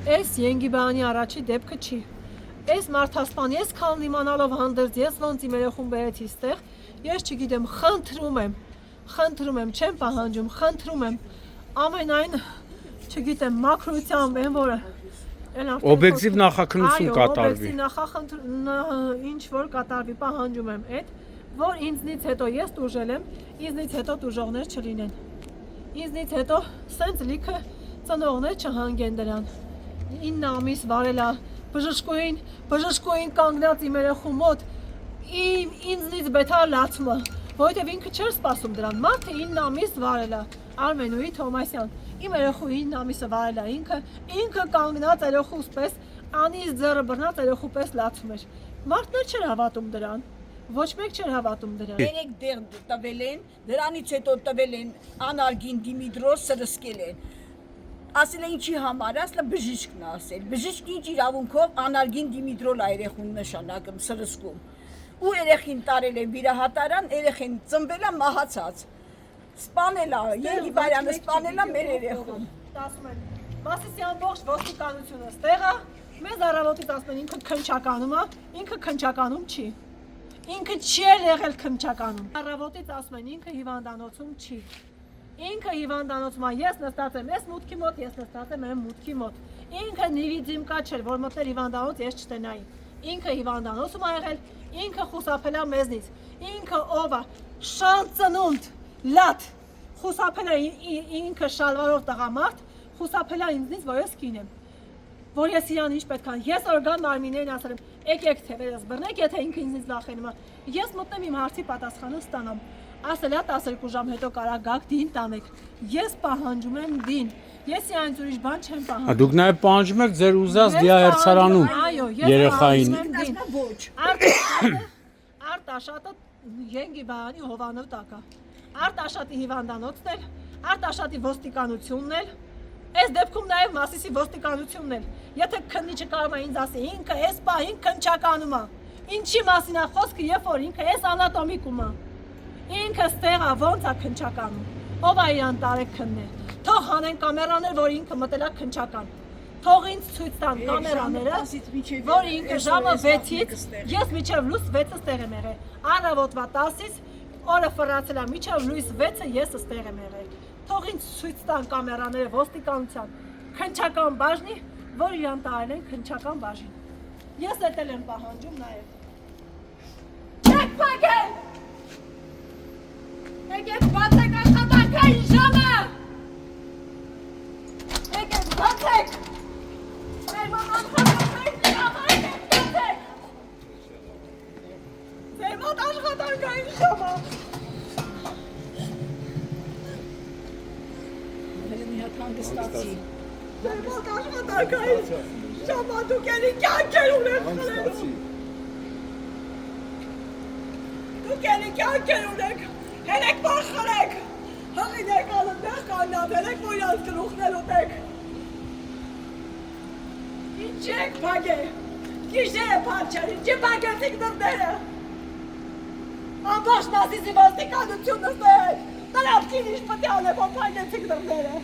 Այս Ենգիբանի առաջի դեպքը չի։ Այս մարդասպան, ես քան իմանալով հանդերձ, ես ոնց իմ երեխուն բերեցի ստեղ, ես չգիտեմ, խնդրում եմ, չեմ պահանջում, խնդրում եմ, ամենայն, չգիտեմ, մաքրությամբ են, որը օբյեկտիվ նախաքննություն կատարվի։ Ինչ որ կատարվի, պահանջում եմ այդ, որ ինձնից հետո ես տուժել եմ, ինձնից հետո տուժողներ չլինեն։ Ինձնից հետո սենց լիքը ծնողներ չհանգեն դրան։ 9 ամիս վարելա բժշկուին կանգնած իմ երեխու մոտ ինձնից բետա լացումը, որովհետև ինքը չէր սպասում դրան։ Մարդը 9 ամիս վարելա, Արմենուհի Թոմասյան, իմ երեխու 9 ամիսը վարելա ինքը կանգնած երեխուս պես, անից ձեռը բռնած երեխու պես լացում էր։ Մարդներ չէր հավատում դրան։ Ոչ մեկ չէր հավատում դրան։ 3 դեղ տվել են, դրանից հետո տվել են Անարգին Դիմիտրոս սրսկել են։ Ասել են ինչի համար, ասել բժիշկն ասել։ Բժիշկն ինչ իրավունքով Անարգին Դիմիտրոլ երեխուն նշանակում սրսկում։ Ու երեխին տարել են վիրահատարան, երեխին ծնվել է մահացած։ Սպանել է, Ենգիբարյանը սպանել է մեր երեխուն։ Ասում են, Մասիսի ամբողջ ոստիկանությունը ստեղ է, մեզ առավոտից ասում են ինքը քննչականում է, ինքը քննչականում չի։ Ինքը չի եղել քննչականում։ Առավոտից ասում են ինքը հիվանդանոցում չի։ Ինքը հիվանդանոցում է, ես նստած եմ այս մուտքի մոտ, ես նստած եմ այն մուտքի մոտ։ Ինքը նիվիդիմկա չէր, որ մտներ հիվանդանոց ես չտենայի։ Ինքը հիվանդանոցում է եղել, ինքը խուսափել է մեզնից։ Ինքը ով է, շան ծնունդ, լատ, խուսափել է ինքը շալվարով տղամարդ, խուսափել է ինձնից, որ ես կին եմ։ Որ ես իրան ինչ պետք է, ես օրգան մարմիններին ասել եմ, եկեք թևերս բռնեք, եթե ինքը ինձնից վախենում է, ես մտնեմ իմ հարցի պատասխանը ստանամ։ Ասել է 12 ժամ հետո կարա գաք դին տանեք։ Ես պահանջում եմ դին։ Ես իրանց ուրիշ բան չեմ պահանջում։ Դուք նաև պահանջում եք ձեր ուզած դիահերցարանում երեխային։ Ոչ։ Արտաշատը Ենգիբարյանի հովանով տակ է։ Արտաշատի հիվանդանոցն էլ, Արտաշատի ոստիկանությունն էլ, այս դեպքում նաև Մասիսի ոստիկանությունն էլ։ Եթե քննիչը կարող է ինձ ասի, ինքը այս պահին քննչականում է։ Ինչի մասին է խոսքը, երբ որ ինքը այս անատոմիկում է։ Ինքը ստեղ է, ոնց է քննչականում։ Ով է իրան տարեք քննել։ Թող հանեն կամերաներ, որ ինքը մտել է քննչական։ Թող ինձ ցույց տան կամերաները, որ ինքը ժամը 6-ից, ես մինչև լույս 6-ը ստեղ եմ եղել։ Առավոտվա 10-ից օրը ֆռացել է, մինչև լույս 6-ը ես ստեղ եմ եղել։ Թող ինձ ցույց տան կամերաները ոստիկանության քննչական բաժնի, որ իրան տարել են քննչական բաժին։ Ես էտել եմ պահանջում նաև։ Եք փակել։ Եկեք բացեք աշխատանքային ժամը։ Եկեք բացեք։ Ձեր մոտ աշխատանքային ժամը եկեք բացեք։ Ձեր մոտ աշխատանքային ժամը։ Հանգստացի։ Ձեր մոտ աշխատանքային ժամը դուք ելի կյանքեր ունեք խլելու։ Դուք ելի կյանքեր ունեք։ Հելեք որ խրեք, հղին եք ալըն դեղ կաննատ, հելեք որ իրանց գլուխներ ուտեք։ Ինչ եք պագե, կիշեր է պարչար, ինչի պագեցիք դրները։ Ամբաշ Մասիսի ոստիկանությունն ստեղ, տնապքին ինչ պտի անե, որ պագեցիք դրները։